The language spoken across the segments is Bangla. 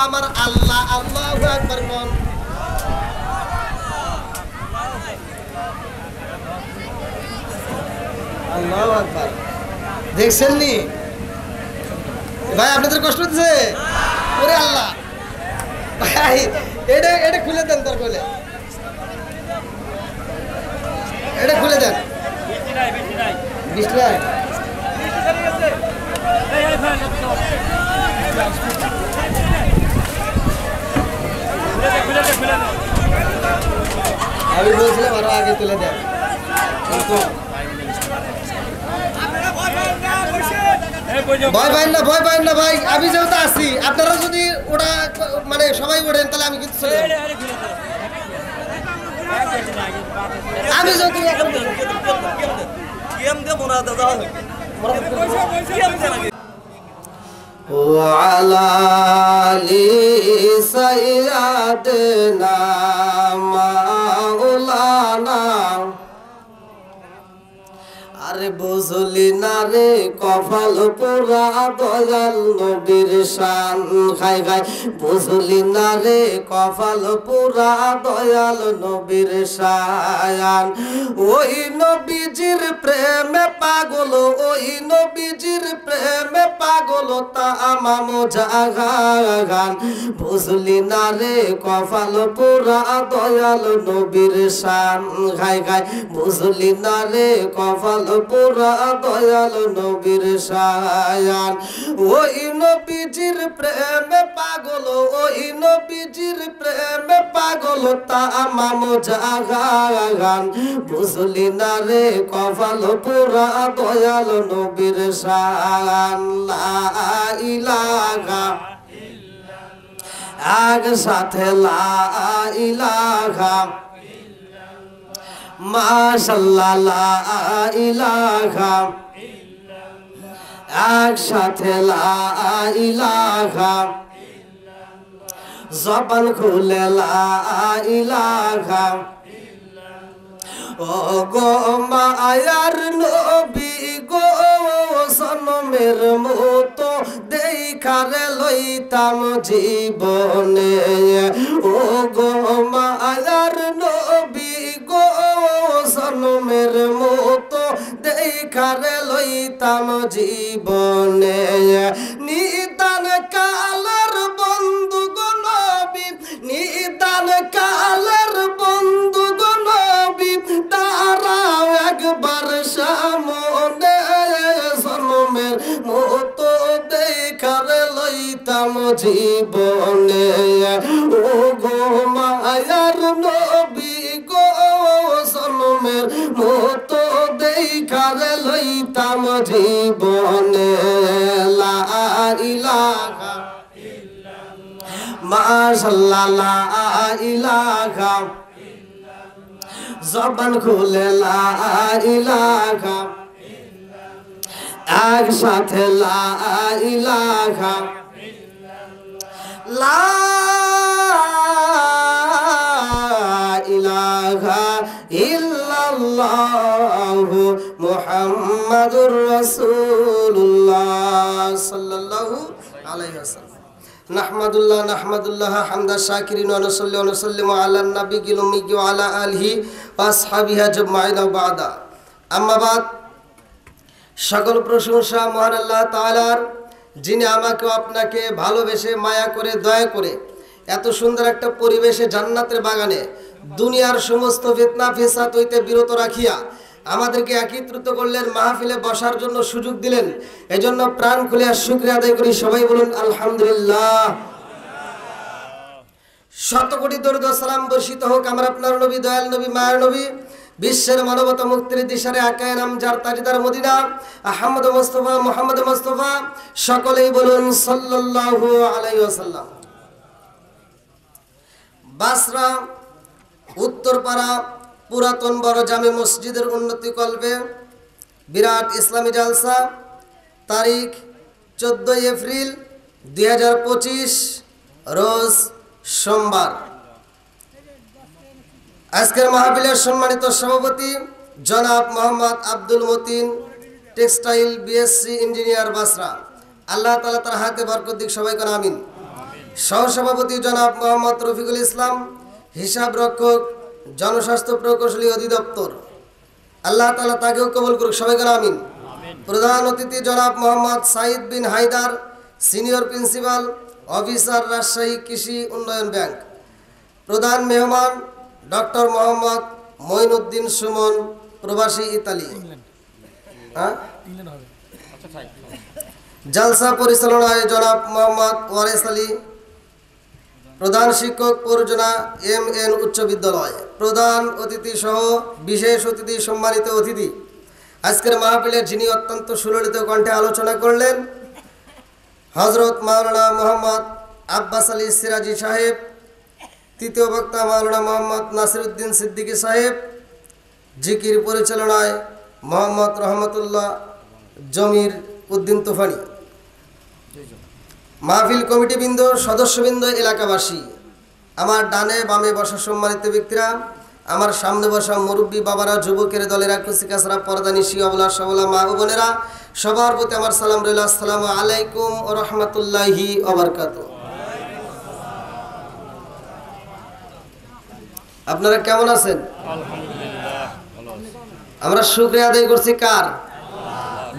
আমার আল্লাহ আল্লাহু আকবার কোন আল্লাহু আকবার দেখছেন নি ভাই আপনাদের কষ্ট হচ্ছে ওরে আল্লাহ ভাই এটা খুলে দেন তোর কোলে এটা খুলে দেন বৃষ্টি নাই আমি বলছিলাম আরো আগে তুলে দেন ভয় পাইন না ভাই আমি যেহেতু আছি আপনারা যদি ওটা মানে সবাই ওঠেন তাহলে আমি কিন্তু আমি যেহেতু وعلى آل سيدنا مولانا আরে বুঝলি না রে কপাল পোড়া দয়াল নবীর শান খাই খাই বুঝলি না রে কপাল পোড়া দয়াল নবীর শান ওই নবীজির প্রেমে পাগল ওই নবীজির প্রেমে পাগল তা আমাম জাগান বুঝলি না রে কপাল পোড়া দয়াল নবীর শান খাই খাই বুঝলি না রে কপাল পুরা দয়াল নবীর শায়ান ওই নবীজির প্রেমে পাগল ওই নবীজির প্রেমে পাগল তামাম জাহান বুঝলি না রে কপাল পুরা দয়াল নবীর শায়ান লা ইলাহা আগ সাথে লা ইলাহা মাশাআল্লাহ লা ইলাহা একসাথে লা ইলাহা জবান খুলে লা ইলাহা ও গো মায়ার নবী গো সনমের মতো দেখারে লইতাম জীবনে ও গো মায়ার নবী গো সনমের মতো দেখারে লইতাম জীবনে নিদান কালের বন্ধু গো নবী নিদান কালের বন্ধু গো নবী দাঁড়াও একবার সামনে সনমের মতো দেখারে লইতাম জীবনে ও গো মায়ার নবী গো সনমের মতো দেখারে লইতাম জীবনে লা ইলাহা মাশাআল্লাহ লা ইলাহা জবান খুলে লা ইলাহা একসাথে লা ইলাহা লা ইলাহা ইল্লাল্লাহু মুহাম্মাদুর রাসূলুল্লাহ সাল্লাল্লাহু আলাইহি ওয়াসাল্লাম নাহমাদুল্লাহ হামদা শাকিরিন ওয়া নুসাল্লি ওয়া নুসাল্লিমু আলা নাবিয়িল উম্মি ওয়া আলা আলিহি ওয়া আসহাবিহি আজমাইন ওয়া বাদা আম্মা বাদ সকল প্রশংসা মহান আল্লাহ তাআলার যিনি আমাকে আপনাকে ভালোবেসে মায়া করে দয়া করে এত সুন্দর একটা পরিবেশে জান্নাতের বাগানে দুনিয়ার সমস্ত ফিতনা ফিসাদ হইতে বিরত রাখিয়া আমাদেরকে একত্রিত করলেন মাহফিলে বসার জন্য সুযোগ দিলেন এজন্য প্রাণ খুলে শুকরিয়া আদায় করি সবাই বলুন আলহামদুলিল্লাহ শত কোটি দরুদ ও সালাম বর্ষিত হোক আমার আপনার নবী দয়াল নবী মায়ের নবী বিশ্বের মানবতা মুক্তির দিশারে আকায়ে নাম যার তাজদার মদিনা আহমদ মুস্তাফা মুহাম্মদ মুস্তাফা সকলেই বলুন সাল্লাল্লাহু আলাইহি ওয়াসাল্লাম বাসরা উত্তরপাড়া পুরাতন বড় জামে মসজিদের উন্নতি কল্পে বিরাট ইসলামী জালসা তারিখ 14 এপ্রিল 2025 রোজ সোমবার আজকের মাহফিলের সম্মানিত সভাপতি জনাব Mohammad Abdul Matin textile BSc engineer বাসরা আল্লাহ তাআলা তার হাতে বরকত দিক সবাই কোন আমিন সহসভাপতি জনাব মোহাম্মদ রফিকুল ইসলাম, হিসাব রক্ষক, জনস্বাস্থ্য প্রকৌশলী অধিদপ্তর। আল্লাহ তাআলা তাকেও কবুল করুক, সবাই বলেন আমিন। প্রধান অতিথি জনাব Mohammad Saeed bin Haider, senior principal officer, Rajshahi Krishi Unnayan bank. প্রধান মেহমান ডক্টর মোহাম্মদ মঈনুদ্দিন সুমন, প্রবাসী ইতালি। জালসা পরিচালনায় জনাব মোহাম্মদ ওয়ারেস আলী, প্রধান শিক্ষক, পরিযোজনা MN উচ্চ বিদ্যালয়। প্রধান অতিথি সহ বিশেষ অতিথি, সম্মানিত অতিথি, আজকের মাহফিলের যিনি অত্যন্ত সুললিত কণ্ঠে আলোচনা করলেন, হজরত মাওলানা মোহাম্মদ আব্বাস আলী সিরাজি সাহেব। তৃতীয় বক্তা মাওলানা মোহাম্মদ নাসিরউদ্দিন সিদ্দিকী সাহেব। জিকির পরিচালনায় মোহাম্মদ রহমতুল্লাহ জমির উদ্দিন তুফানি। মাহফিল কমিটিবৃন্দ, সদস্যবৃন্দ, এলাকাবাসী, আমার ডানে বামে বসা সম্মানিত ব্যক্তিরা, আমার সামনে বসা মুরব্বী বাবারা, যুবকের দলেরা, কুচিকাছরা, পর্দানিশী, অবলা সবলা মা ও বোনেরা, সবার প্রতি আমার সালাম রইল। আসসালামু আলাইকুম ওয়া রাহমাতুল্লাহি ওয়া বারাকাতুহু। আপনারা কেমন আছেন? আলহামদুলিল্লাহ, ভালো আছি। আমরা শুকরিয়া আদায় করছি কার?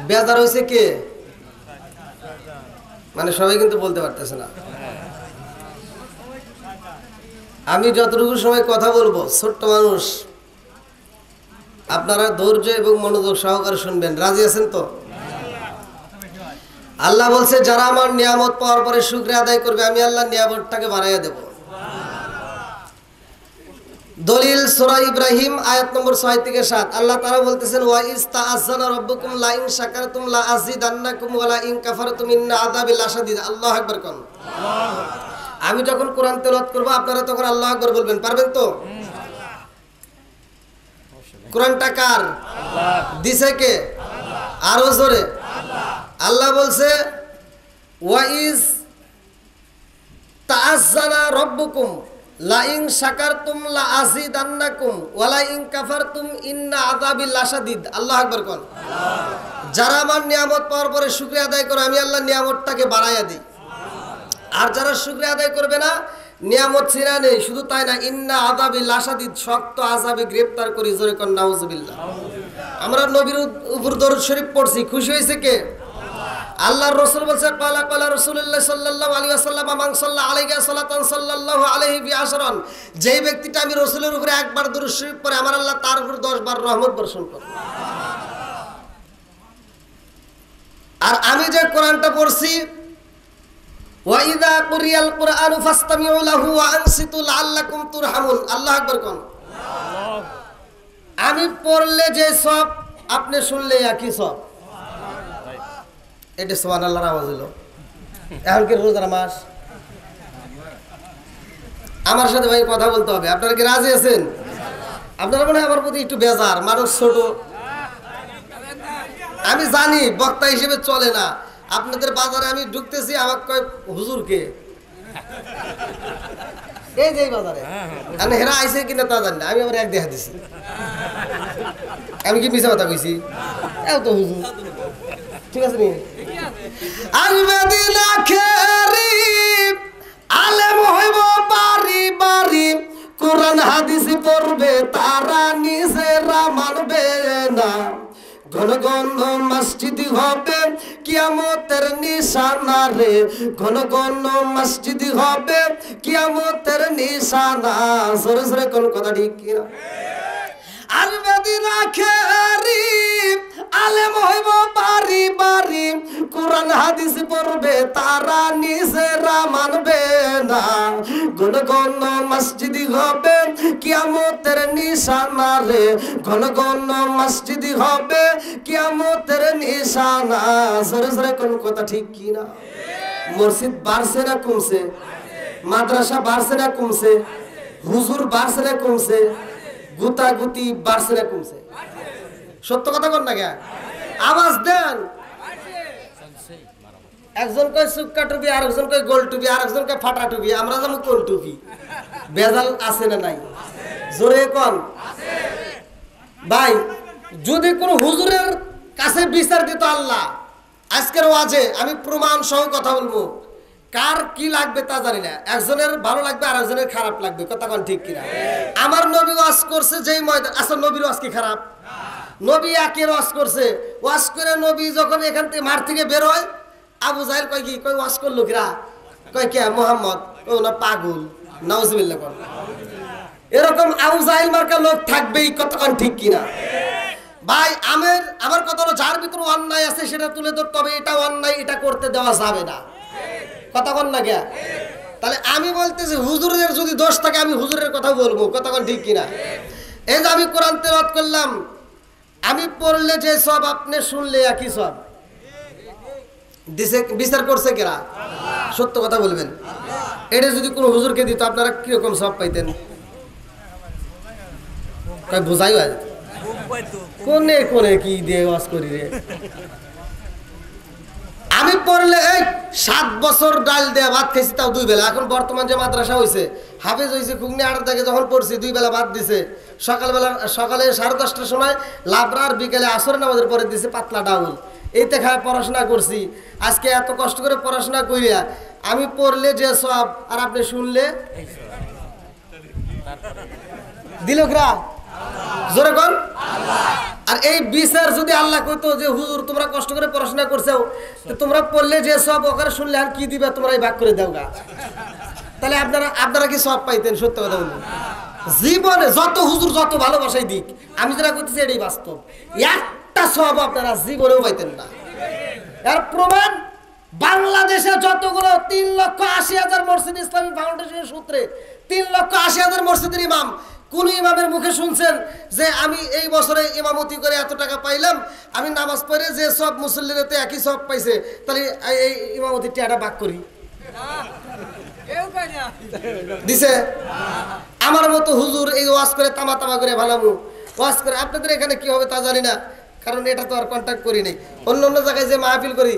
বেজার হয়েছে কে? মানে সবাই কিন্তু বলতে পারতেছে না। আমি যতটুকু সময় কথা বলবো, ছোট্ট মানুষ, আপনারা ধৈর্য এবং মনোযোগ সহকারে শুনবেন। রাজি আছেন তো? আল্লাহ বলছে, যারা আমার নিয়ামত পাওয়ার পরে শুকরিয়া আদায় করবে, আমি আল্লাহ নিয়ামতটাকে বাড়াইয়া দেব। দলিল সূরা ইব্রাহিম আয়াত নম্বর 6 থেকে 7। আল্লাহ তাআলা বলতেছেন, ওয়া ইস্তাআযানা রাব্বুকুম লা ইন শাকারতুম লা আযীদান্নাকুম ওয়া লা ইন কাফারতুম ইন্না আযাবি লাশাদীদ। আল্লাহু আকবার কোন। আমি যখন কোরআন তেলাওয়াত করব, আপনারা তখন আল্লাহু আকবার বলবেন, পারবেন তো? কোরআনটা কার? আল্লাহ। দিছে কে? আল্লাহ। আরো জোরে আল্লাহ। আল্লাহ বলছে, ওয়া ইজ তাআযানা রাব্বুকুম লা ইন শাকারতুম লা আযীদান্নাকুম ওয়া লা ইন কাফারতুম ইন্না আযাবি লাশাদীদ। আল্লাহু আকবার কোন। যারা আমার নিয়ামত পাওয়ার পরে শুকরিয়া আদায় করে, আমি আল্লাহ নিয়ামতটাকে বাড়াইয়া দিই। আর যারা শুকরিয়া আদায় করবে না, নিয়ামত ছিনা নেই। শুধু তাই না, ইন্না আযাবি লাশাদীদ, শক্ত আযাবে গ্রেফতার করি। জোরে কোন নাউজুবিল্লাহ। আমরা নবীর উপর দরুদ শরীফ পড়ছি, খুশি হয়েছে কে? আল্লাহর রাসূল বলছে, ক্বালা ক্বালা রাসূলুল্লাহ সাল্লাল্লাহু আলাইহি ওয়াসাল্লাম, মান সাল্লা আলাইহি সালাতান সাল্লাল্লাহু আলাইহি বিআশরান। যেই ব্যক্তিটা আমি রাসূলের উপরে একবার দরুদ শরীফ পড়ে, আমার আল্লাহ তার উপর 10 বার রহমত বর্ষণ করে। আর আমি যে কোরআনটা পড়ছি, ওয়া ইযা কুরিয়াল কুরআনু ফাসতামিউ লাহু ওয়া আনসিতু লাআল্লাকুম তুরহামুন। আল্লাহু আকবার কোন। আমি পড়লে যে সব, আপনি শুনলে একই সব। এটা সুবহানাল্লাহর আওয়াজ হলো। এখন কি রোজার মাস? আমার সাথে ভাই কথা বলতে হবে। আপনারা কি রাজি আছেন? আপনারা মনে হয় আমার প্রতি একটু বেজার, মানুষ ছোট। আমি জানি বক্তা হিসেবে চলে না। আপনাদের বাজারে আমি ঢুকতেছি, আমাকে কয় হুজুরকে, এই যে বাজারে আমি হেরা আইছে কিনা তা জানি না। আমি আবার এক দেখা দিছি। আমি কি মিছা কথা কইছি? এও তো হুজুর, ঠিক আছে নি? আলমেদিনা খেরি আলেম হইব বাড়ি বাড়ি, কোরআন হাদিস পড়বে তারা নিজেরা মানবে না। ঘন ঘন মসজিদ হবে কিয়ামতের নিশানা রে, ঘন ঘন মসজিদ হবে কিয়ামতের নিশানা। জোরে জোরে কোন কথা ঠিক কিনা? আলমেদিনা খেরি আলেম হইব বাড়ি বাড়ি, কোরআন হাদিস পড়বে তারা নিজেরা মানবে না। ঘন ঘন মসজিদ হবে কিয়ামতের নিশানা রে, ঘন ঘন মসজিদ হবে কিয়ামতের নিশানা। জোরে জোরে কোন কথা ঠিক কি না? মসজিদ বাড়ছে না কমছে? মাদ্রাসা বাড়ছে না কমছে? হুজুর বাড়ছে না কমছে? গুতাগুতি বাড়ছে না কমছে? সত্য কথা কর না, আওয়াজ দেন। একজন কয় সুক্কা টুপি, আরেকজন কয় গোল টুপি, আরেকজন কয় ফাটা টুপি। আমরা যেমন কোন টুপি? বেজাল আছে না নাই? জোরে কোন ভাই। যদি কোন হুজুরের কাছে বিচার দিত আল্লাহ, আজকের ওয়াজে আমি প্রমাণ সহ কথা বলবো, কার কি লাগবে তা জানি না, একজনের ভালো লাগবে আর একজনের খারাপ লাগবে, কথা কোন ঠিক কিনা? আমার নবী ওয়াজ করছে যেই ময়দান, আসলে নবীর ওয়াজ কি খারাপ? নবী একের ওয়াজ করছে, ওয়াজ করে নবী যখন এখান থেকে মাঠ থেকে বের হয়, আবু জাহেল কয় কি, কয় ওয়াজ করলো কিরা, কয় কে মোহাম্মদ, ও না পাগল, নাউজুবিল্লাহ কোন। এরকম আবু জাহেল মার্কা লোক থাকবেই, কথা কোন ঠিক কিনা? ভাই আমার কথা হলো, যার ভিতরে অন্যায় আছে সেটা তুলে ধরতে হবে, এটা অন্যায়, এটা করতে দেওয়া যাবে না, কথা কোন না কে? তাহলে আমি বলতেছি হুজুরের যদি দোষ থাকে আমি হুজুরের কথা বলবো, কথা কোন ঠিক কিনা? এই যে আমি কোরআন তেলাওয়াত করলাম, আমি পড়লে যে সব, আপনি শুনলে একই সব। দিছে বিচার করছে কেরা? সত্য কথা বলবেন। এটা যদি কোনো হুজুরকে দিত আপনারা কিরকম সব পাইতেন? বোঝাই হয় কোনে কোনে কি দিয়ে ওয়াজ করি রে। আমি পড়লে এই 7 বছর ডাল দেয়া ভাত খাইছি, তাও 2 বেলা। এখন বর্তমান যে মাদ্রাসা হয়েছে, হাফেজ হয়েছে, ঘুগনি 8 থেকে যখন পড়ছি 2 বেলা ভাত দিছে। সকালে 10:30টার সময় লাবরার, বিকেলে আসর নামাজের পরে দিছে পাতলা ডাউল। এইতে খায় পড়াশোনা করছি। আজকে এত কষ্ট করে পড়াশোনা করিয়া আমি পড়লে যে সব, আর আপনি শুনলে দিল গ্রা জোরে কর আর এই বিচার যদি আল্লাহ কইতো যে হুজুর তোমরা কষ্ট করে পড়াশোনা করছো, তো তোমরা পড়লে যে সব, ওখানে শুনলে আর কি দিবা, তোমরা এই ভাগ করে দাও গা, তাহলে আপনারা কি সব পাইতেন? সত্য কথা বলুন। জীবনে যত হুজুর যত ভালোবাসাই দিক, আমি যেটা করতেছি এটাই বাস্তব, একটা সব আপনারা জীবনেও পাইতেন না। এর প্রমাণ বাংলাদেশে যতগুলো 3,80,000 মসজিদ ইসলামী ফাউন্ডেশনের সূত্রে 3,80,000 মসজিদের ইমাম, কোন ইমামের মুখে শুনছেন যে আমি এই বছরে ইমামতি করে এত টাকা পাইলাম, আমি নামাজ পড়ে যে সব মুসল্লিরা তো একই সব পাইছে, তাহলে এই ইমামতির টাকাটা ভাগ করি? দিছে? আমার মতো হুজুর এই ওয়াজ করে তামা তামা করে ভালামু, ওয়াজ করে আপনাদের এখানে কি হবে তা জানি না, কারণ এটা তো আর কন্ট্যাক্ট করি নাই। অন্য অন্য জায়গায় যে মাহফিল করি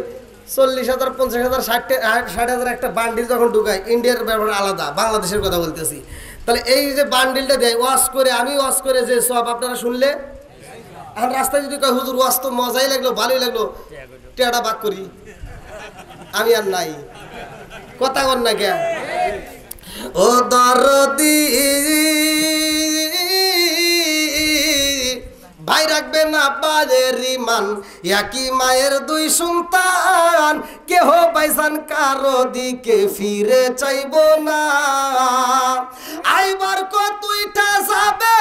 40,000, 50,000, 60,000 একটা বান্ডিল যখন ঢুকায়, ইন্ডিয়ার ব্যাপার আলাদা, বাংলাদেশের কথা বলতেছি। তাহলে এই যে বান্ডিলটা দেয় ওয়াজ করে, আমি ওয়াজ করে যে সব আপনারা শুনলে, এখন রাস্তায় যদি কয় হুজুর ওয়াজ তো মজাই লাগলো, ভালোই লাগলো, টেয়াটা ভাগ করি, আমি আর নাই, কথা বল না কে? ও দরদি ভাই রাখবে না বাজের রিমান, একই মায়ের 2 সন্তান, কেহ বাইসান কারো দিকে ফিরে চাইব না। আইবার কতইটা যাবে,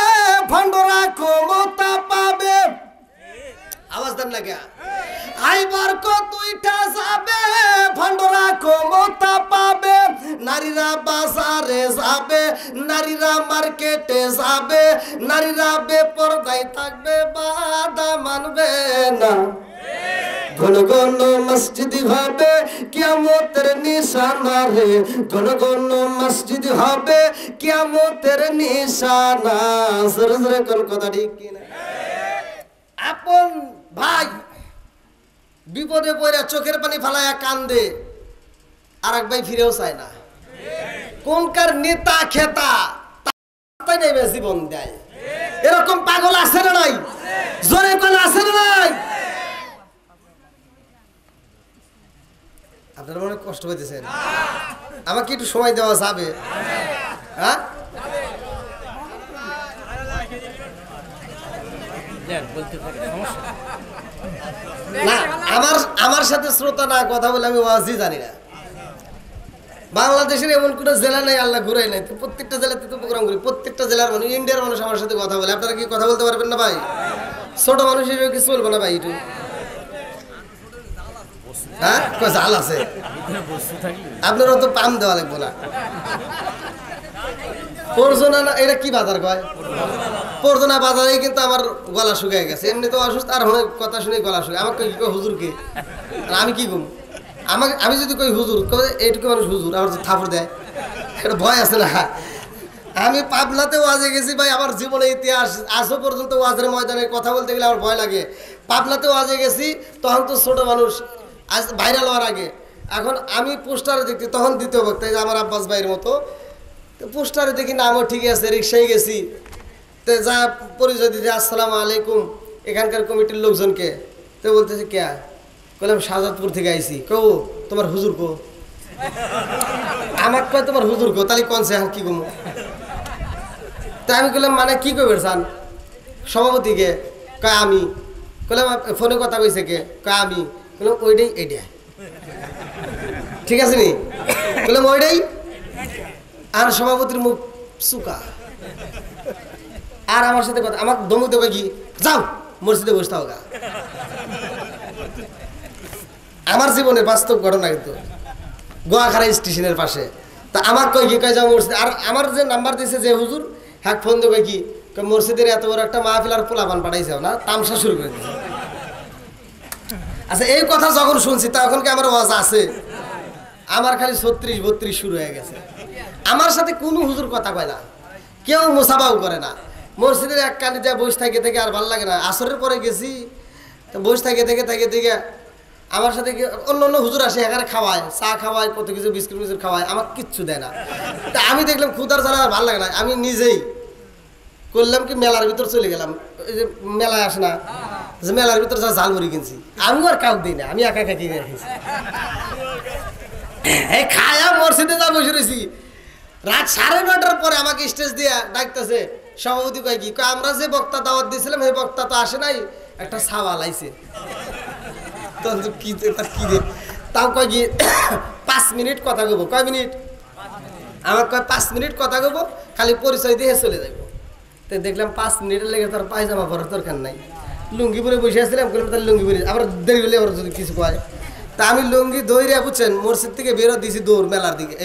ভণ্ডরা ক্ষমতা পাবে, আওয়াজ দেন না কে? আইবার কতইটা যাবে, ভণ্ডরা ক্ষমতা পাবে, নারীরা বাজারে যাবে, নারীরা মার্কেটে যাবে, নারীরা বেপরদায় থাকবে, বাধা মানবে না। ঘন ঘন মসজিদ হবে কিয়ামতের নিশানা রে, ঘন ঘন মসজিদ হবে কিয়ামতের নিশানা। জোরে জোরে কোন কথা ঠিক কিনা? আপন ভাই বিপদে পড়ে চোখের পানি ফালায়া কান্দে, আর এক ভাই ফিরেও চায় না। কোনকার নেতা খেতা তাই নেবে জীবন দেয়, এরকম পাগল আছে না নাই? জোরে কোন আছে না নাই? আপনারা মনে কষ্ট পাইতেছেন? আমাকে একটু সময় দেওয়া যাবে? হ্যাঁ, না আমার সাথে শ্রোতা না কথা বলে আমি ওয়াজই জানি না। বাংলাদেশের এমন কোনো জেলা নাই আল্লাহ ঘুরাই নাই, তো প্রত্যেকটা জেলাতে তো প্রোগ্রাম করি, প্রত্যেকটা জেলার মানুষ, ইন্ডিয়ার মানুষ আমার সাথে কথা বলে। আপনারা কি কথা বলতে পারবেন না ভাই? ছোট মানুষ হিসেবে কিছু বলবো না ভাই? একটু হ্যাঁ জাল আছে, আপনারও তো পাম দেওয়া লাগবো না। পরজনা না, এটা কি বাজার কয়? পরজনা বাজারেই কিন্তু আমার গলা শুকিয়ে গেছে, এমনি তো অসুস্থ, আর কথা শুনে গলা শুকিয়ে। আমাকে কি কয় হুজুর কে, আর আমি কি কম? আমি যদি কই হুজুর, এইটুকু মানুষ হুজুর, আমার তো থাপড় দেয়, এটা ভয় আছে না? আমি পাবনাতে ওয়াজে গেছি ভাই, আমার জীবনে ইতিহাস আজও পর্যন্ত ওয়াজের ময়দানে কথা বলতে গেলে আমার ভয় লাগে। পাবনাতে ওয়াজে গেছি, তখন তো ছোট মানুষ, আজ ভাইরাল হওয়ার আগে। এখন আমি পোস্টারে দেখছি, তখন দ্বিতীয় বক্তা, যে আমার আব্বাস ভাইয়ের মতো, তো পোস্টারে দেখি নামও ঠিক আছে, রিক্সায় গেছি, তো যা পরিচয় দিতে, আসসালামু আলাইকুম, এখানকার কমিটির লোকজনকে। তো বলতেছি কে? বললাম শাহজাদপুর থেকে আইছি। কেউ তোমার হুজুর কো? আমার কয় তোমার হুজুর গো, তাহলে কোন সে কি ঘুমো? তা আমি বললাম মানে কি করবে সান? সভাপতিকে কয় আমি। বললাম ফোনে কথা কইছে কে? কয় আমি। বললাম ওইটাই এইটা, ঠিক আছে নি? বললাম ওইটাই। আর সভাপতির মুখ সুকা, আর আমার সাথে কথা, আমার দমুক দেবে কি, যাও মসজিদে বসে থাও গা। আমার জীবনের বাস্তব ঘটনা কিন্তু, গোয়াখাড়া স্টেশনের পাশে। তা আমার কই কি কয় যাও মসজিদে। আর আমার যে নাম্বার দিয়েছে যে হুজুর, হ্যাঁ ফোন দেবে কি, মসজিদের এত বড় একটা মাহফিল আর পোলাপান পাঠাইছে না, তামসা শুরু করে দিয়েছে। আচ্ছা এই কথা যখন শুনছি তখন কি আমার ওয়াজ আছে? আমার খালি 36-32 শুরু হয়ে গেছে। আমার সাথে কোনো হুজুর কথা কয় না, কেউ মোসাবাও করে না। মসজিদের এক কানে যা বসে থাকে থেকে আর ভালো লাগে না। আসরের পরে গেছি, তো বসে থেকে আমার সাথে অন্য অন্য হুজুর আসে, এখানে খাওয়ায়, চা খাওয়ায়, কত কিছু বিস্কুট মিস্কুট খাওয়ায়, আমার কিচ্ছু দেয় না। তা আমি দেখলাম ক্ষুধার জ্বালা আর ভালো লাগে না, আমি নিজেই করলাম কি মেলার ভিতর চলে গেলাম। ওই যে মেলায় আসে না, যে মেলার ভিতর যা ঝালমুড়ি কিনছি, আমি আর কাউ দিই না, আমি একা একা কিনে রেখেছি। এই খায়া মসজিদে যা বসে রয়েছি, রাত 9:30টার পরে আমাকে স্টেজ দিয়ে ডাকতেছে সভাপতি। কয় কি, আমরা যে বক্তা দাওয়াত দিয়েছিলাম সেই বক্তা তো আসে নাই, একটা সাওয়াল আইছে। কি রে, তাও কয় কি 5 মিনিট কথা কব। কয় মিনিট? আমার কয় 5 মিনিট কথা কব, খালি পরিচয় দিয়ে চলে যাইব। তো দেখলাম 5 মিনিটের লেগে তার পায়জামা পরার দরকার নাই, লুঙ্গি পরে বসে আসছিলাম। তার লুঙ্গি পরে আবার দেরি হলে আবার যদি কিছু কয়, তা আমি লুঙ্গি দৌড়ে বুঝছেন মসজিদ থেকে বেরো দিয়েছি দৌড় মেলার দিকে,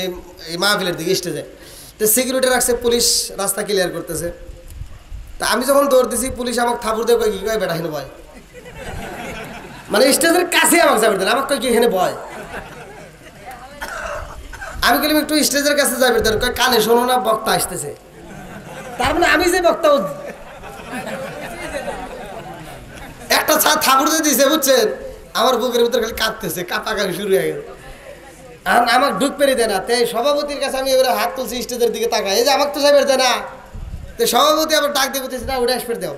এই মাহফিলের দিকে স্টেজে। তো সিকিউরিটি রাখছে, পুলিশ রাস্তা ক্লিয়ার করতেছে। তা আমি যখন দৌড় দিছি, পুলিশ আমাকে থাপুর দিয়ে কয় কি, কয় বেটা হেনে ভয়, মানে স্টেজের কাছে আমাকে যাবে দেন, আমাকে কয় কি এখানে ভয়। আমি বললাম একটু স্টেজের কাছে যাবে দেন। কয় কানে শোনো না, বক্তা আসতেছে। তার মানে আমি যে বক্তা, একটা থাপুর দিয়ে দিয়েছে বুঝছেন, আমার বুকের ভিতরে খালি কাঁপতেছে, কাঁপাকাপি শুরু হয়ে গেছে। আমাকে ঢুক পেরে দেয় না। তাই সভাপতির কাছে আমি এবারে হাত তুলছি, স্টেজের দিকে তাকাই, এই যে আমাকে তো যাবে দেয় না। তো সভাপতি আবার ডাক দিয়ে বলতেছে না, ওটা আসবে দাও।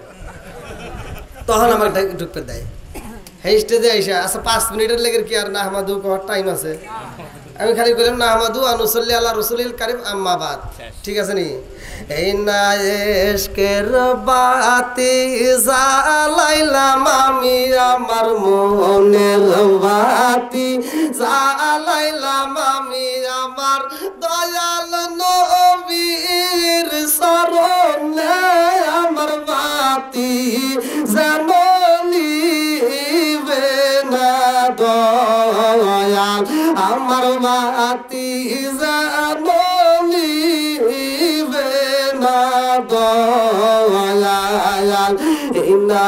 তখন আমাকে ঢুক পেরে দেয়। হ্যাঁ স্টেজে আইসা, আচ্ছা 5 মিনিটের লেগে কি আর না আমাদু করার টাইম আছে? আমি খালি বললাম না আমাদু আনুসল্লি আল্লাহ রসুলিল কারিম আম্মাবাদ, ঠিক আছে নি? এই না এশকের বাতি জ্বালাইলাম আমি, আমার মনের বাতি জ্বালাইলাম আমি, আমার দয়াল নবীর শরণে আমার বাতি জ্বালিবে না দয়াল, আমার বাতি জ্বালিবে না দয়াল। ইনা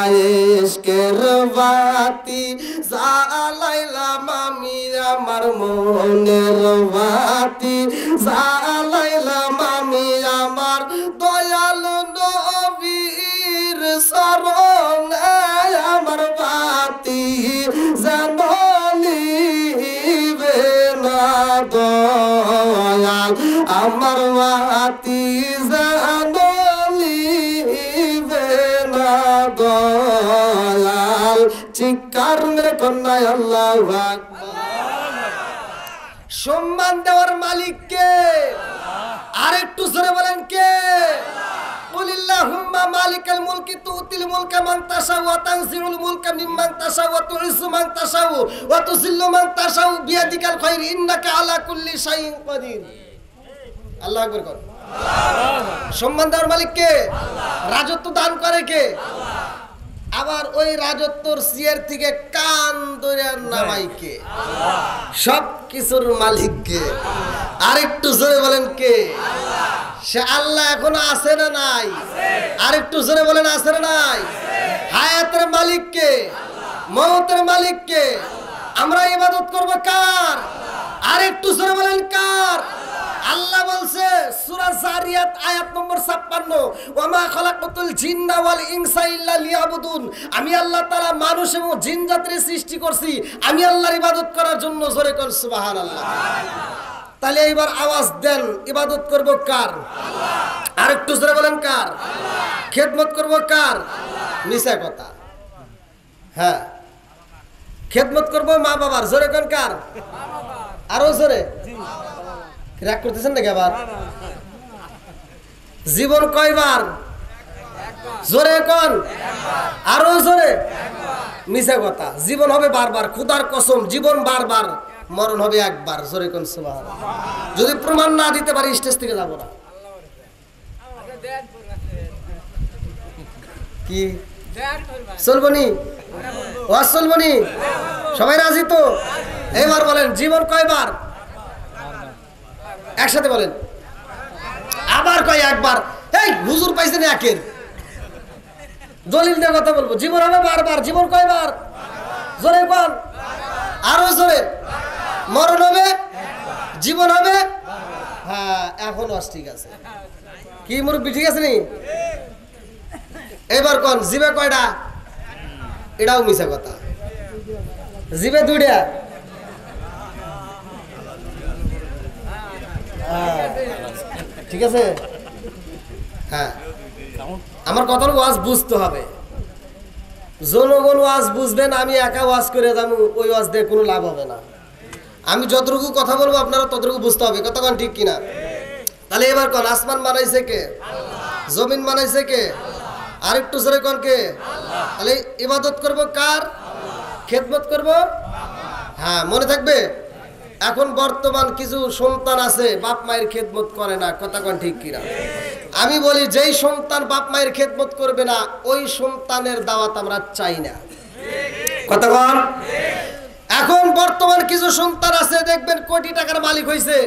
ইশকের বাতি জ্বালাইলাম আমি, আমার মনের বাতি জ্বালাইলাম আমি, আমার দয়াল নবীর শরণে আমার বাতি জ্বালিবে না দয়াল, আমার বাতি জ্বালিবে না দয়াল। চিৎকার মেরে কন্যায় আল্লাহু আকবার। সম্মান দেওয়ার মালিক কে? আরেকটু জোরে বলেন কে? কুলিল্লাহুম্মা মালিকাল মুলকি তুতিল মুলকা মান তাশাউ ওয়া তানজিউল মুলকা মিম্মান তাশাউ ওয়া তুইজ্জু মান তাশাউ ওয়া তুযিল্লু মান তাশাউ বিয়াদিকাল খায়র ইন্নাকা আলা কুল্লি শাইইন কাদির। আল্লাহু আকবার কর। সম্মান দেওয়ার মালিক কে? রাজত্ব দান করে কে? আবার ওই রাজত্বর চেয়ার থেকে কান ধরে নামাই কে? সব কিছুর মালিক কে? আরেকটু জোরে বলেন কে? সে আল্লাহ এখনো আছে না নাই? আরেকটু জোরে বলেন আছে না নাই? হায়াতের মালিক কে? মওতের মালিক কে? আমরা ইবাদত করব কার? আরেকটু জোরে বলেন কার? আল্লাহ বলছে সূরা জারিয়াত আয়াত নম্বর 56, ওয়ামা খালাকাতুল জিন্না ওয়াল ইনসা ইল্লা লিয়াবুদুন। আমি আল্লাহ তাআলা মানুষ এবং জিন জাতির সৃষ্টি করছি আমি আল্লাহর ইবাদত করার জন্য। জোরে কর সুবহানাল্লাহ। তাহলে এবার আওয়াজ দেন, ইবাদত করব কার? আল্লাহ। আরেকটু জোরে বলেন কার? আল্লাহ। খেদমত করব কার? আল্লাহ। মিছা কথা। হ্যাঁ খেদমত করব মা বাবার। জোরে কোন কার? আরো জোরে রাগ করতেছেন নাকি আবার? জীবন কয়বার? জোরে কোন? আরো জোরে। মিছা কথা, জীবন হবে বারবার, খুদার কসম জীবন বারবার, মরণ হবে একবার। জোরে কোন সুবহানাল্লাহ। যদি প্রমাণ না দিতে পারি স্টেজ থেকে যাব না। কি চলবনি? ওয়াজ চলবনি? সবাই রাজি তো? এবার বলেন জীবন কয়বার? একসাথে বলেন। আবার কয় একবার। এই হুজুর পাইছেন একের দলিল দিয়ে কথা বলবো। জীবন হবে বারবার, জীবন কয়বার? জোরে বল, আরো জোরে। মরণ হবে, জীবন হবে। হ্যাঁ এখন ওয়াজ ঠিক আছে। কি মুরব্বি ঠিক আছে নি? এবার কোন জিবে কয়টা? এটাও মিছা কথা। জিবে দুইটা। ঠিক আছে। হ্যাঁ আমার কথা ওয়াজ বুঝতে হবে। জনগণ ওয়াজ বুঝবেন, আমি একা ওয়াজ করে যাবো, ওই ওয়াজ দিয়ে কোনো লাভ হবে না। আমি যতটুকু কথা বলবো আপনারা ততটুকু বুঝতে হবে। কতক্ষণ ঠিক কিনা? তাহলে এবার কোন আসমান বানাইছে কে? জমিন বানাইছে কে? আর একটু জোরে কোন কে? তাহলে ইবাদত করব কার? খেদমত করব। হ্যাঁ মনে থাকবে। এখন বর্তমান কিছু সন্তান আছে বাপ মায়ের খেদমত করে না। কথা কোন ঠিক কিনা? আমি বলি যেই সন্তান বাপ মায়ের খেদমত করবে না ওই সন্তানের দাওয়াত আমরা চাই না। কথা বল। এখন বর্তমান কিছু সন্তান আছে দেখবেন কোটি টাকার মালিক হয়েছে,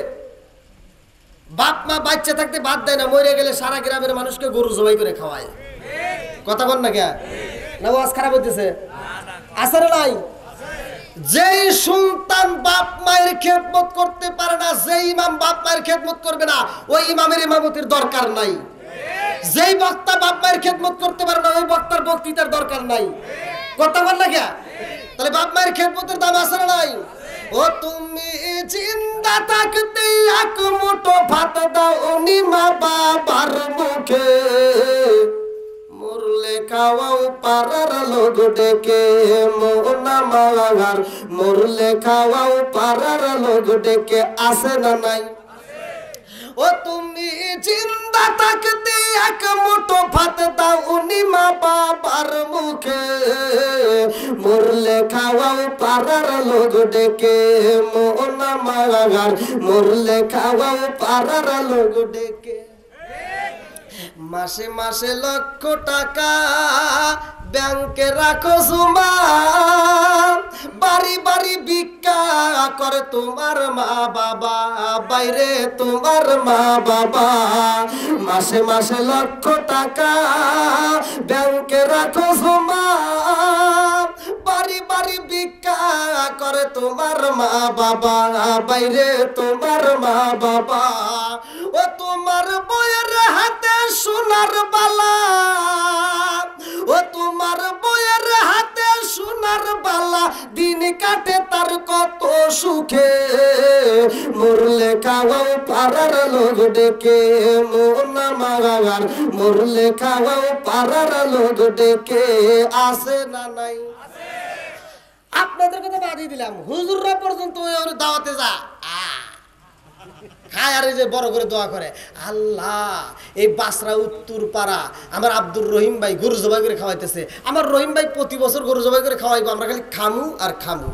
বাপ মা বাচ্চা থাকতে বাদ দেয় না, মরে গেলে সারা গ্রামের মানুষকে গরু জবাই করে খাওয়ায়। কথা বল না কে? না ওয়াজ খারাপ হইতেছে? আছে না নাই? যেই সন্তান বাপ মায়ের খেদমত করতে পারে না, যেই ইমাম বাপ মায়ের খেদমত করবে না ওই ইমামের ইমামতির দরকার নাই। যেই বক্তা বাপ মায়ের খেদমত করতে পারে না ওই বক্তার বক্তৃতার দরকার নাই। কথা বল না কে? তাহলে বাপ মায়ের খেদমতের দাম আছে না নাই? ও তুমি জিন্দা থাকতে এক মুঠো ভাত দাও নি মা বাবার মুখে, মরলে খাওয়াও পাড়ার লোক ডেকে মোনা মাগার, মরলে খাওয়াও পাড়ার লোক ডেকে। আসে না নাই? ও তুমি জিন্দা থাকতে এক মুঠো ভাত দাও উনি মা বাবার মুখে, মরলে খাওয়াও পাড়ার লোক ডেকে মোনা মাগার, মরলে খাওয়াও পাড়ার লোক ডেকে। মাসে মাসে লক্ষ টাকা ব্যাংকে রাখো জমা, বাড়ি বাড়ি ভিক্ষা করে তোমার মা বাবা, বাইরে তোমার মা বাবা। মাসে মাসে লক্ষ টাকা ব্যাংকে রাখো জমা, বাড়ি বাড়ি ভিক্ষা করে তোমার মা বাবা, বাইরে তোমার মা বাবা। ও তোমার বইয়ের হাতে সোনার বালা, ও তোমার বইয়ের হাতে সোনার বালা, দিন কাটে তার কত সুখে, মরলে খাওয়াও পাড়ার লোক ডেকে মোনা মাগার, মরলে খাওয়াও পাড়ার লোক ডেকে। আসে না নাই? আপনাদের কথা বাদিয়ে দিলাম, হুজুররা পর্যন্ত ওই দাওয়াতে যা খায় আর এই যে বড় করে দোয়া করে, আল্লাহ এই বাসরা উত্তর পাড়া আমার আব্দুর রহিম ভাই গরু জবাই করে খাওয়াইতেছে, আমার রহিম ভাই প্রতি বছর গরু জবাই করে খাওয়াইবো, আমরা খালি খামু আর খামু।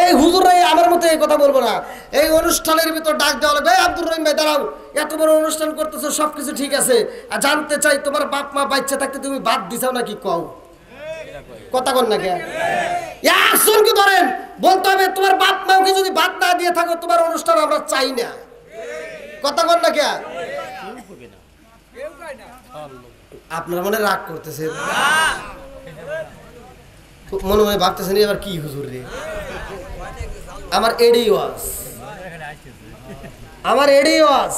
এই হুজুররাই আমার মতো এই কথা বলবো না। এই অনুষ্ঠানের ভিতর ডাক দেওয়া লাগবে, আব্দুর রহিম ভাই দাঁড়াও, এত বড় অনুষ্ঠান করতেছো সবকিছু ঠিক আছে, আর জানতে চাই তোমার বাপ মা বাচ্চা থাকতে তুমি বাদ দিছাও নাকি কও? কথা কন না কে? একজনকে ধরেন বলতে হবে তোমার বাপ মাকে যদি বাদ না দিয়ে থাকো তোমার অনুষ্ঠান আমরা চাই না। কথা কন না কে? আপনারা মনে রাগ করতেছেন, মনে মনে ভাবতেছেন এবার কি হুজুর রে, আমার এডি ওয়াজ, আমার এডি ওয়াজ,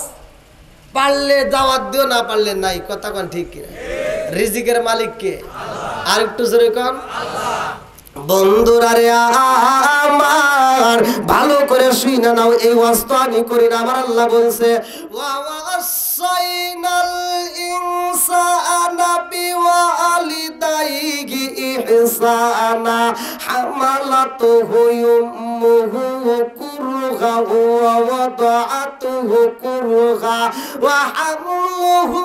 পারলে দাওয়াত দিও না পারলে নাই। কথা কন ঠিক কিনা? রিজিকের মালিক কে? আর একটু জোরে কন। বন্ধুরা রে আমার ভালো করে শুনে নাও, এই ওয়াজ তো আমি করি না, আমার আল্লাহ বলছে ওয়াসাইনাল ইনসানা বিওয়ালিদাইহি ইহসানা হামালাতুহু উম্মুহু কুরহা ওয়া ওয়াদাআতুহু কুরহা ওয়া হামলুহু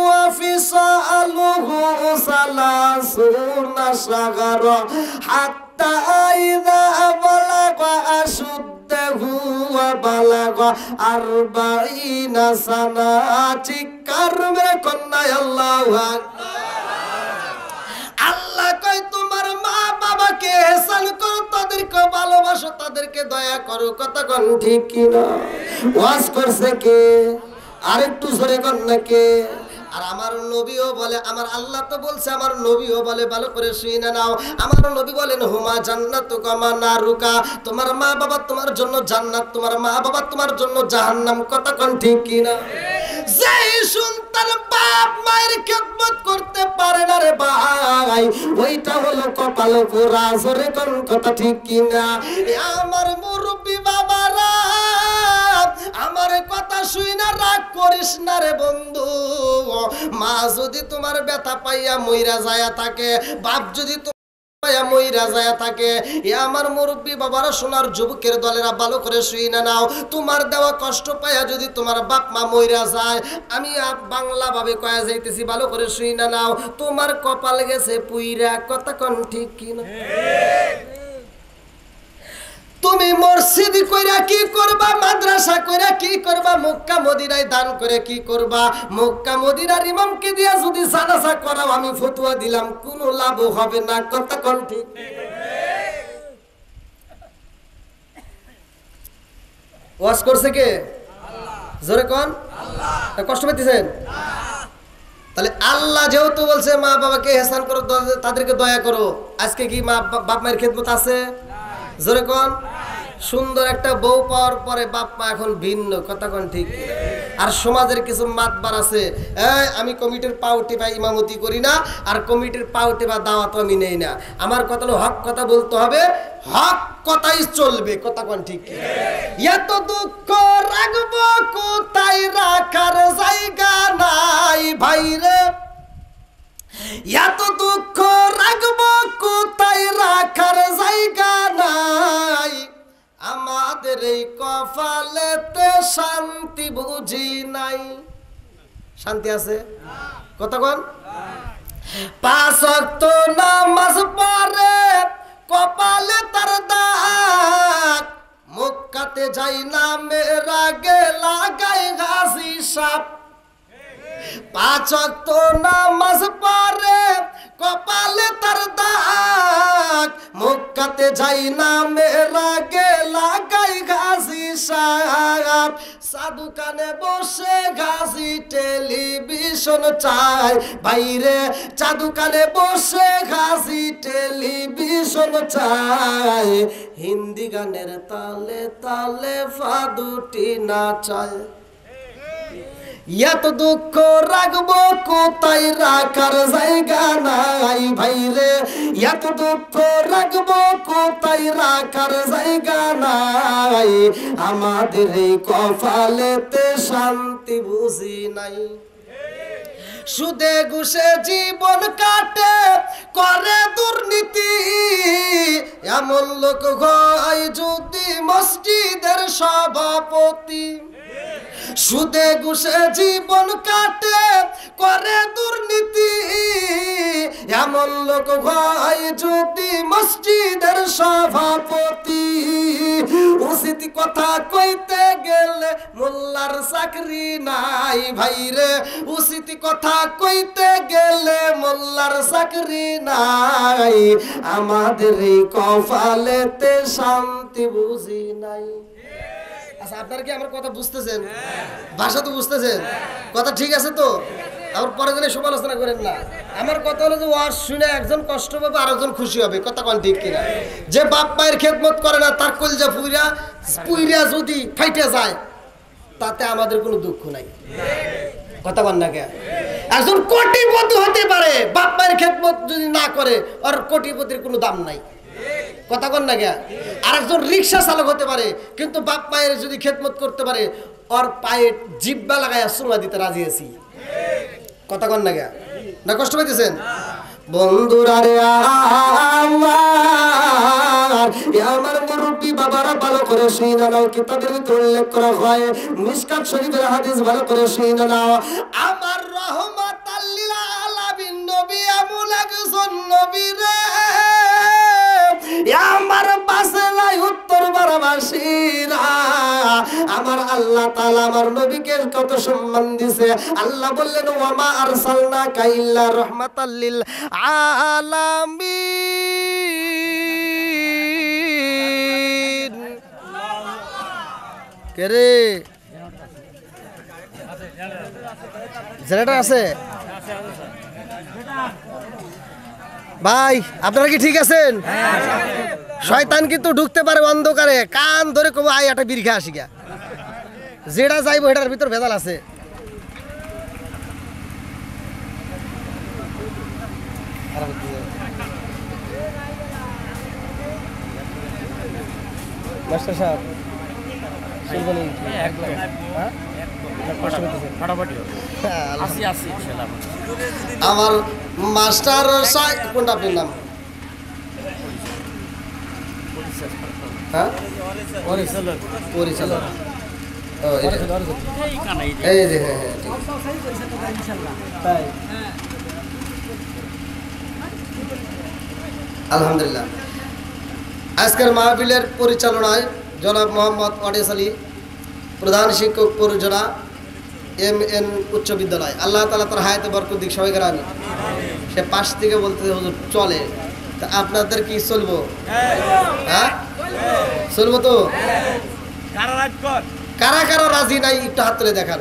ওয়া ফিসালুহু সালাসুনা শাহরা হাত্তা ইযা বালাগা আশুদ্দাহু ওয়া বালাগা 40 সানা। চিৎকার মেরে কন্যা আল্লাহু আকবার। আল্লাহ কয় তোমার মা বাবাকে ihsan করো, তাদেরকে ভালোবাসো, তাদেরকে দয়া করো। কথা কোন ঠিক কি না? ওয়াজ করছে কে? আরেকটু জোরে কোন না কে? আর আমার নবীও বলে, আমার আল্লাহ তো বলছে, আমার নবীও বলে, ভালো করে শুনে নাও। আমার নবী বলেন হুমা জান্নাতুকা মা নারুকা, তোমার মা বাবা তোমার জন্য জান্নাত, তোমার মা বাবা তোমার জন্য জাহান্নাম। কথা কোন ঠিক কি না? যেই সন্তান বাপ মায়ের খেদমত করতে পারে না রে ভাই, ওইটা হলো কপাল পোড়া। জোরে কোন কথা ঠিক কি না? আমার মুরব্বি বাবারা, আমার কথা শুই না রাগ করিস না রে বন্ধু। মা যদি তোমার ব্যথা পাইয়া মইরা যায় থাকে, বাপ যদি মইরা যায় থাকে, এ আমার মুরব্বী বাবারা, সোনার যুবকের দলেরা, ভালো করে শুই না নাও। তোমার দেওয়া কষ্ট পাইয়া যদি তোমার বাপ মা মইরা যায়, আমি বাংলা ভাবে কয়া যাইতেছি, ভালো করে শুই না নাও, তোমার কপাল গেছে পুইরা। কথা কোন ঠিক কি না? তুমি মসজিদ কইরা কি করবা, মাদ্রাসা কইরা কি করবা, মক্কা মদিনায় দান করে কি করবা? মক্কা মদিনার ইমামকে দিয়া যদি জানাজা করাও, আমি ফতোয়া দিলাম কোনো লাভ হবে না। কথা কোন ঠিক? ওয়াজ করছে কে? জোরে কোন? আল্লাহ। কষ্ট পাইতেছেন? তাহলে আল্লাহ যেহেতু বলছে মা বাবাকে ihsan করো, তাদেরকে দয়া করো, আজকে কি মা বাপ মায়ের খেদমত আছে? জোরে কোন? সুন্দর একটা বউ পাওয়ার পরে বাপ মা এখন ভিন্ন। কথা কোন ঠিক? আর সমাজের কিছু মাতবার আছে, আমি কমিটির পাউটি বা ইমামতি করি না, আর কমিটির পাউটি বা দাওয়াত আমি নেই না। আমার কথা হলো হক কথা বলতে হবে, হক কথাই চলবে। কথা কোন ঠিক? এত দুঃখ রাখবো কোথায়, রাখার জায়গা নাই ভাইরে। এত দুঃখ রাখবো কোথায়, রাখার জায়গা নাই। আমাদের এই কপালেতে শান্তি বুঝি নাই। শান্তি আছে? কথা কোন? 5 ওয়াক্ত নামাজ পড়ে, কপালে তার দাগ, মক্কাতে যাই না মেরা গে লাগাই ঘাসি সাপ। 5 ওয়াক্ত নামাজ পড়ে, কপালে তার দাগ, মক্কাতে যাই না মেরা গে লাগাই ঘাসি সাপ। সাধু কানে বসে ঘাসি টেলিভিশন চাই বাইরে, চাদু কানে বসে ঘাসি টেলিভিশন চাই। হিন্দি গানের তালে তালে ফাদুটি নাচায়। এত দুঃখ রাখবো কোথায়, রাখার জায়গা নাই ভাইরে। এত দুঃখ রাখবো কোথায়, রাখার জায়গা নাই। আমাদের এই কপালেতে শান্তি বুঝি নাই। সুদে ঘুষে জীবন কাটে, করে দুর্নীতি, এমন লোক হয় যদি মসজিদের সভাপতি। সুদে ঘুষে জীবন কাটে, করে দুর্নীতি, এমন লোক হয় যদি মসজিদের সভাপতি। উচিত কথা কইতে গেলে মোল্লার চাকরি নাই ভাইরে, উচিত কথা কইতে গেলে মোল্লার চাকরি নাই। আমাদের এই কপালেতে শান্তি বুঝি নাই। আচ্ছা, আপনারা কি আমার কথা বুঝতেছেন? ভাষা তো বুঝতেছেন? কথা ঠিক আছে তো? আমার পরে দিনে সমালোচনা করেন না। আমার কথা হলো যে ওয়াজ শুনে একজন কষ্ট পাবে, আরেকজন খুশি হবে। কথা কোন ঠিক কিনা? যে বাপ মায়ের খেদমত করে না, তার কলজা পুইরা পুইরা যদি ফাইটে যায়, তাতে আমাদের কোনো দুঃখ নাই। কথা বল না কে? একজন কোটিপতি হতে পারে, বাপ মায়ের খেদমত যদি না করে, আর কোটিপতির কোনো দাম নাই। কথা কন না কে? আর একজন রিক্সা চালক হতে পারে, কিন্তু বাপ মায়ের যদি খেদমত করতে পারে, ওর পায়ে জিব্বা লাগাইয়া চুমা দিতে রাজি আছি। কথা কন না গা না, কষ্ট পাইতেছেন বন্ধুরা রে? আমার মুরব্বী বাবারা ভালো করে শুনে নাও, কিতাবের ভিতরে উল্লেখ করা হয়, মিশকাত শরীফের হাদিস ভালো করে শুনে নাও। আমার রহমাতাল লিল আলামিন নবী এমন একজন নবী রে, আমার পাশে নাই উত্তর বারবাসীরা। আমার আল্লাহ তাআলা আমার নবীকে কত সম্মান দিয়েছে। আল্লাহ বললেন ওয়া মা আরসালনাকা ইল্লা রাহমাতাল লিল আলামিন। কে রে জেনারেটর আছে ভাই? আপনারা কি ঠিক আছেন? শয়তান কিন্তু ঢুকতে পারে অন্ধকারে, কান ধরে কবো আই একটা বিড়ি খেয়ে আসি গা, যেটা যাইবো এটার ভিতর ভেজাল আছে। মাস্টার সাহেব আমার মাস্টার কোনটা আপনার নাম? হ্যাঁ পরিচালক। এই যে হ্যাঁ হ্যাঁ আলহামদুলিল্লাহ। আজকের মাহফিলের পরিচালনায় জনাব মোহাম্মদ ওয়ারিস আলী, প্রধান শিক্ষক পরিচালনা MN উচ্চ বিদ্যালয়। আল্লাহ তাআলা তার হায়াতে বরকত দিক, সবাই গ্রামে। সে পাশ থেকে বলতে হুজুর চলে, তা আপনাদের কি চলবো? হ্যাঁ চলবো তো? কারা কারা রাজি নাই একটু হাত তুলে দেখান।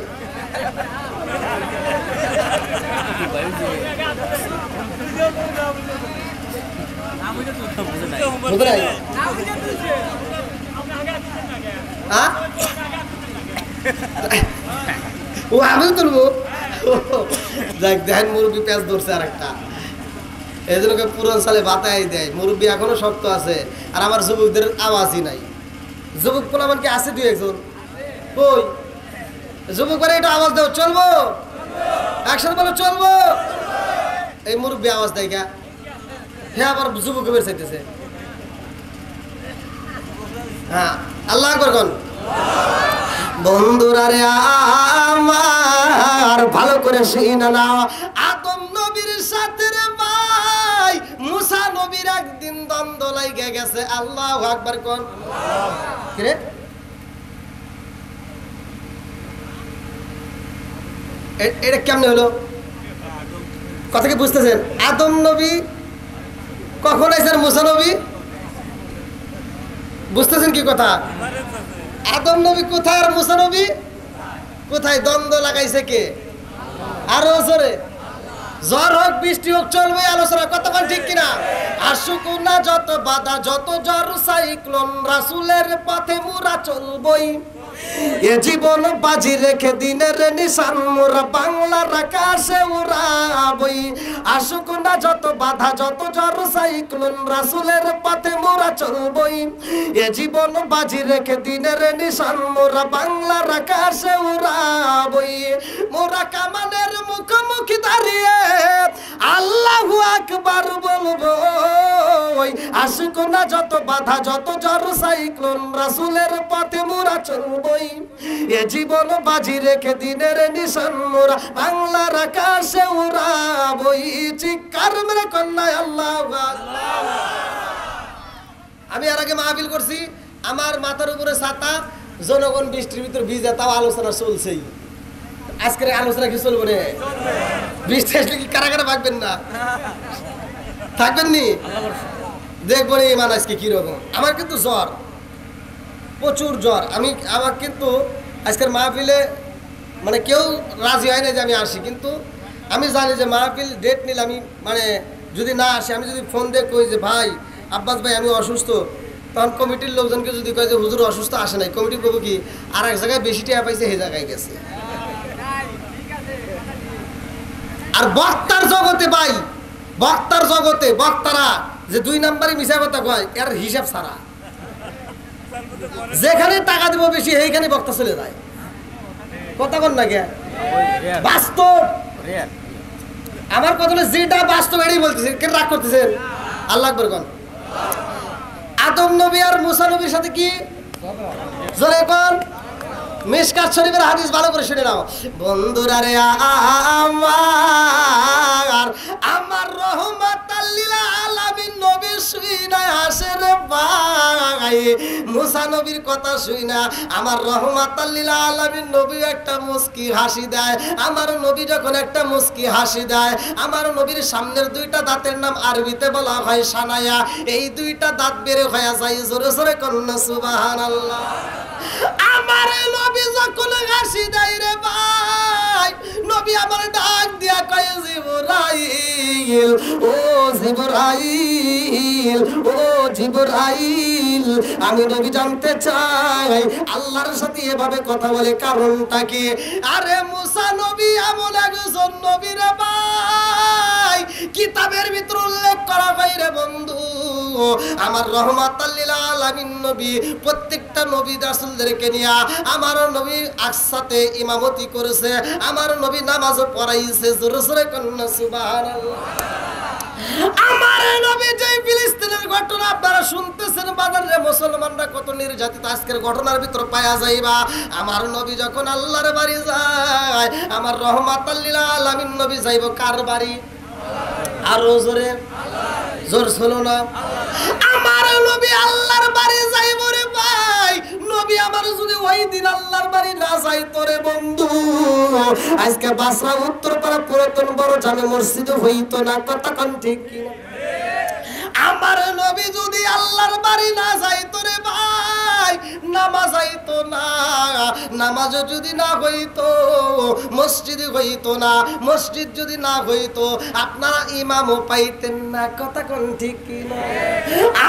ও আমি তুলবো? যাক দেখেন মুরব্বী পেঁচ ধরছে আর একটা, এই জন্য পুরান সালে বাতাই দেয়। মুরব্বী এখনো শক্ত আছে, আর আমার যুবকদের আওয়াজই নাই। যুবক পোলামান কি আছে দুই একজন? কই যুবক বলে এটা আওয়াজ দাও, চলবো একসাথে বলো চলবো। এই মুরব্বী আওয়াজ দেয় গা, হ্যাঁ আবার যুবক বের চাইতেছে। হ্যাঁ আল্লাহ আকবার কোন। বন্ধুরা রে আমার ভালো করে শুনে নাও, আদম নবীর সাথে রে ভাই মুসা নবীর একদিন দ্বন্দ্ব লাগে গেছে। আল্লাহু আকবার কোন। কি রে এটা কেমনে হলো? কথা কি বুঝতেছেন? আদম নবী কখন আইছেন, মুসা নবী বুঝতেছেন কি কথা? আদম নবী কোথায় আর মুসা নবী কোথায়? দ্বন্দ্ব লাগাইছে কে? আরো জোরে, জ্বর হোক বৃষ্টি হোক চলবে আলোচনা। কতক্ষণ ঠিক কিনা? আসুক না যত বাধা যত জ্বর সাইক্লোন, রাসূলের পথে মোরা চলবই। এ জীবন বাজি রেখে দিনের নিশান মোরা বাংলার আকাশে উড়াবই। আসুক না যত বাধা যত জ্বর সাইক্লোন, রাসূলের পথে মোরা চলবই। এ জীবন বাজি রেখে দিনের নিশান মোরা বাংলার আকাশে উড়াবই। মোরা কামানের মুখোমুখি দাঁড়িয়ে আল্লাহু আকবার বলবো। আসুক না যত বাধা যত জ্বর সাইক্লোন, রাসূলের পথে মোরা চলবই। এ জীবন বাজি রেখে দিনের নিশান মোরা বাংলার আকাশে উড়াবই। চিৎকার মেরে কন্যা আল্লাহু আকবার। আমি আর আগে মাহফিল করছি, আমার মাথার উপরে ছাতা, জনগণ বৃষ্টির ভিতর ভিজে, তাও আলোচনা চলছেই। আজকের আলোচনা কি চলবো রে? বৃষ্টি আসলে কি কারা কারা ভাগবেন না? থাকবেন নি? দেখবো নি ইমান আজকে কিরকম। আমার কিন্তু জ্বর, প্রচুর জ্বর। আমার কিন্তু আজকের মাহফিলে মানে কেউ রাজি হয় না যে আমি আসি, কিন্তু আমি জানি যে মাহফিল ডেট নিলে আমি মানে যদি না আসি, আমি যদি ফোন দিয়ে কই যে ভাই আব্বাস ভাই আমি অসুস্থ, তখন কমিটির লোকজনকে যদি কয় যে হুজুর অসুস্থ আসে নাই, কমিটি করবো কি আর এক জায়গায় বেশি টাকা পাইছে সেই জায়গায় গেছে। আর বক্তার জগতে ভাই, বক্তার জগতে বক্তারা যে 2 নাম্বারে মিশা কথা কয়, এর হিসাব ছাড়া। যেখানে টাকা দিব বেশি সেইখানে বক্তা চলে যায়। কথা কন না কে বাস্তব আমার কথা হলো যেটা বাস্তব এটাই বলতেছি কে রাগ করতেছেন আল্লাহ আকবার কোন আদম নবী আর মুসা নবীর সাথে কি জোরে কোন মিশকাত শরীফের হাদিস ভালো করে শুনে নাও বন্ধুরা রে আমার রহমাতাল লিল আলামিন নবী শুইনা আসে রে ভাই মুসা নবীর কথা শুইনা আমার রহমাতাল লিল আলামিন নবী একটা মুস্কি হাসি দেয় আমার নবী যখন একটা মুস্কি হাসি দেয় আমার নবীর সামনের দুইটা দাঁতের নাম আরবিতে বলা হয় সানায়া এই দুইটা দাঁত বের হয়ে যায় জোরে জোরে কন্না সুবহানাল্লাহ আমার নবী যখন হাসি দেয় রে ভাই নবী আমার ডাক দিয়া কয় জিবরাইল ও জিবরাইল ও জিবরাইল আমি নবী জানতে চাই আল্লাহর সাথে এভাবে কথা বলে কারণটা কি আরে মুসা নবী এমন একজন নবী রে ভাই কিতাবের ভিতর উল্লেখ করা হয় রে বন্ধু আমার রহমাতাল লিল আলামিন নবী প্রত্যেকটা নবী রাসূলদেরকে নিয়ে আমার নবী একসাথে ইমামতি করেছে আমার নবী নামাজ পড়াইছে জোরে জোরে কন্না সুবহানাল্লাহ আমার নবী যে ফিলিস্তিনের ঘটনা আপনারা শুনতেছেন বাজারে মুসলমানরা কত নির্যাতিত আজকের ঘটনার ভিতর পাওয়া যাইবা আমার নবী যখন আল্লাহর বাড়ি যায় আমার রহমাতাল লিল আলামিন নবী যাইব কার বাড়ি আরো জোরে জোর শোনো না আমার নবী আল্লাহর বাড়ি যাইব রে ভাই নবী আমার যদি ওই দিন আল্লাহর বাড়ি না যাইতো রে বন্ধু আজকে বাসরা উত্তরপাড়া পুরাতন বড় জামে মসজিদ হইতো না কথা কোন ঠিক কি আমার নবী যদি আল্লাহর বাড়ি না যাইতো রে ভাই নামাজ হইতো না নামাজ যদি না হইতো মসজিদ হইতো না মসজিদ যদি না হইতো আপনারা ইমামও পাইতেন না কথা কোন ঠিক কি না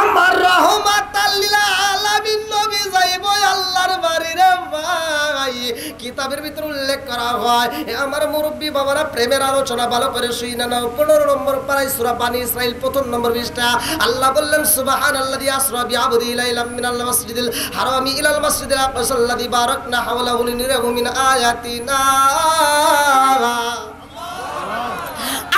আমার রহমাতাল লিল আলামিন নবী যাইব আল্লাহর বাড়ি রে ভাই কিতাবের ভিতর উল্লেখ করা হয় আমার মুরব্বি বাবারা প্রেমের আলোচনা ভালো করে শুনে নাও 15 নম্বর পারায় সূরা বানী ইসরাইল প্রথম নম্বর পৃষ্ঠা আল্লাহ বললেন সুবহানাল্লাযী আসরা বিআবদি লাইলাম মিনাল মাসজিদিল হারামি ইলাল মাসজিদিল আকসাল্লাযী বারাকনা হাওলাহু লিনুরিয়াহু মিন আয়াতিনা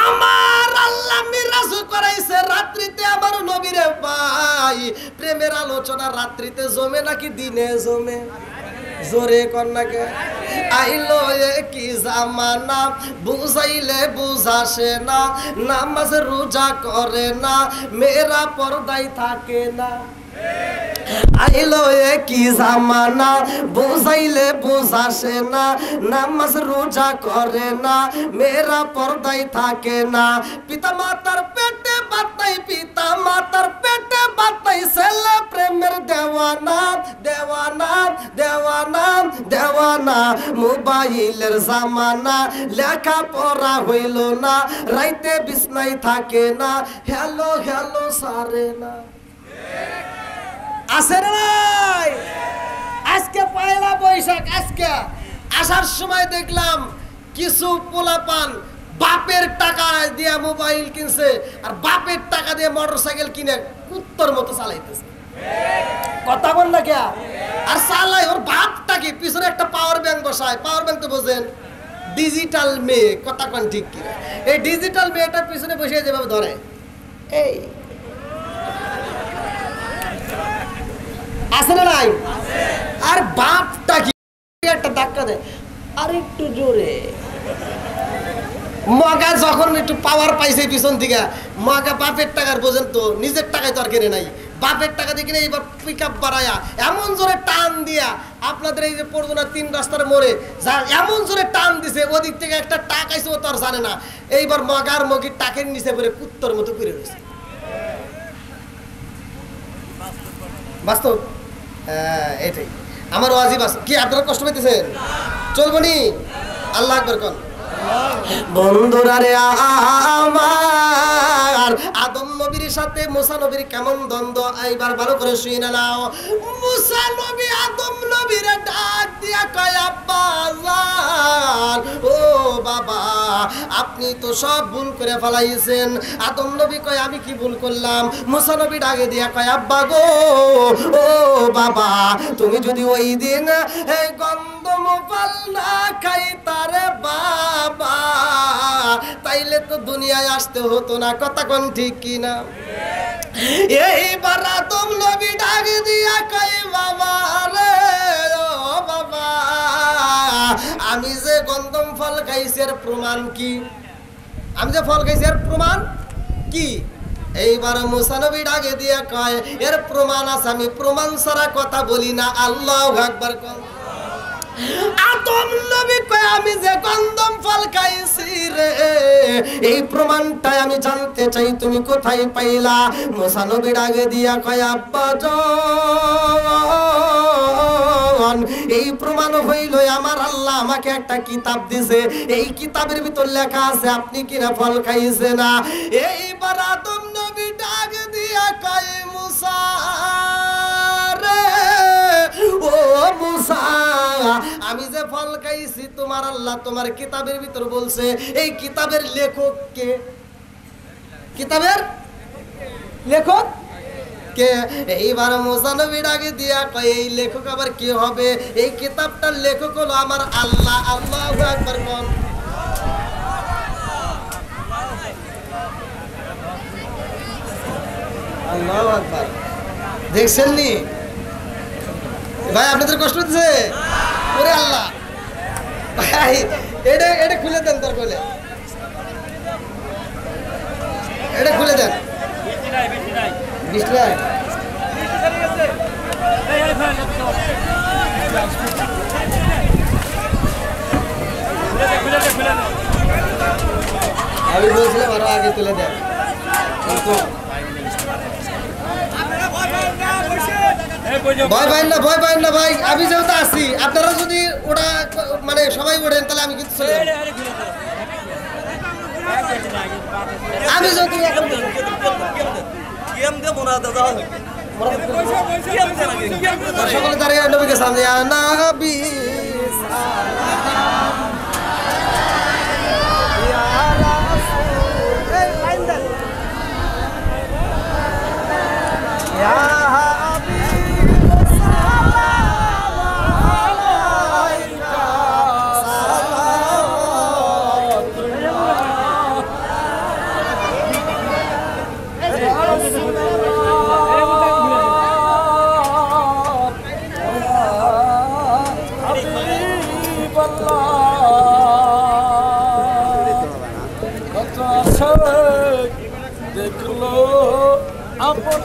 আমার আল্লাহ মিরাজ করাইছে রাত্রিতে আমার নবীরে ভাই প্রেমের আলোচনা রাত্রিতে জমে নাকি দিনে জমে জোরে কন্যাকে আইলো কি জামানা বুঝাইলে বুঝাসে না নামাজ রোজা করে না মেয়েরা পর্দায় থাকে না আইলো কি জামানা বুঝাইলে বুঝাসে না নামাজ রোজা করে না মেয়েরা পর্দায় থাকে না পিতা মাতার পেটে বাতাই পিতা মাতার পেটে বাতাই ছেলে প্রেমের দেওয়ানা দেওয়ানা দেওয়ানা দেওয়ানা মোবাইলের জামানা লেখা পড়া হইল না রাইতে বিছনায় থাকে না হ্যালো হ্যালো সারে না আসে নাই আজকে পয়লা বৈশাখ আজকে আসার সময় দেখলাম কিছু পোলাপান বাপের টাকা দিয়ে মোবাইল কিনছে আর বাপের টাকা দিয়ে মোটরসাইকেল কিনে কুত্তর মতো চালাইতেছে কথা বল না কে আর চালাই ওর বাপটা কি পিছনে একটা পাওয়ার ব্যাংক বসায় পাওয়ার ব্যাংক তো বোঝেন ডিজিটাল মেয়ে কথা কোন ঠিক কি এই ডিজিটাল মেয়েটার পিছনে বসে যেভাবে ধরে এই আছে না নাই আর বাপটা কি একটা ধাক্কা দেয় আর একটু জোরে মগা যখন একটু পাওয়ার পাইছে পিছন থেকে মগা বাপের টাকার বোঝেন তো নিজের টাকায় তো আর কেনে নাই বাপের টাকা দিয়ে কিনে এইবার পিক আপ বাড়ায়া এমন জোরে টান দিয়া আপনাদের এই যে পড়তো না 3 রাস্তার মোড়ে যা এমন জোরে টান দিছে ওদিক থেকে একটা টাক আইছে ও তো আর জানে না এইবার মগার মগির টাকের নিচে পড়ে কুত্তর মতো করে রয়েছে বাস্তব এটাই আমার ওয়াজিব আছে কি আপনারা কষ্ট পেতেছেন চলবো নি আল্লাহ আকবার কোন বন্ধুরা রে আমার আদম নবীর সাথে মুসা নবীর কেমন দ্বন্দ্ব এইবার ভালো করে শুনে নাও মুসা নবী আদম নবীর ডাক দিয়া কয় আব্বা জান ও বাবা আপনি তো সব ভুল করে ফেলাইছেন। আদম নবী কয় আমি কি ভুল করলাম? মুসা নবী ডাকে দিয়া কয় আব্বা গো, ও বাবা, তুমি যদি ওই দিন এই গন্ধম ফল না খাইতারে বাবা, তাইলে তো দুনিয়ায় আসতে হতো না। কথা কোন ঠিক কিনা? এইবার আদম নবী ডাকে দিয়া কয় বাবা রে, ও বাবা, আমি যে গন্ধম ফল খাইছি এর প্রমাণ কি? আমি যে ফল খাইছি এর প্রমাণ কি? এইবার মুসা নবী ডাকে দিয়া কয় এর প্রমাণ আছে, আমি প্রমাণ ছাড়া কথা বলি না। আল্লাহু আকবার। আদম নবী কয় আমি যে গন্ধম ফল খাইছি রে, এই প্রমাণটা আমি জানতে চাই, তুমি কোথায় পাইলা? মুসা নবী ডাকে দিয়া কয় আব্বা জন, এই প্রমাণ হইল আমার আল্লাহ আমাকে একটা কিতাব দিছে, এই কিতাবের ভিতর লেখা আছে আপনি কিনা ফল খাইছে না। এইবার আদম নবী ডাক দিয়া কয় মুসা রে, ও মুসা, আমি যে ফল খাইছি তোমার আল্লাহ তোমার কিতাবের ভিতর বলছে, এই কিতাবের লেখক কে? কিতাবের লেখক কে? এইবার মুসা নবী ডাকে দিয়া কয় এই লেখক আবার কি হবে? এই কিতাবটার লেখক হলো আমার আল্লাহ। আল্লাহু আকবার বল। আল্লাহু আকবার। দেখছেন নি ভাই, আপনাদের কষ্ট হচ্ছে? ওরে আল্লাহ ভাই, এটা খুলে দেন, তোর কোলে এটা খুলে দেন। বিষ্ণু আমি বলছিলাম আরো আগে তুলে দেন। ভয় পাইন না, ভয় পাইন না ভাই, আমি যেহেতু আছি, আপনারা যদি ওটা মানে সবাই ওঠেন তাহলে আমি কিন্তু চলে যাব। আমি যেহেতু সকলে দাঁড়িয়ে নবীকে সামনে নবী দেখলো আপনার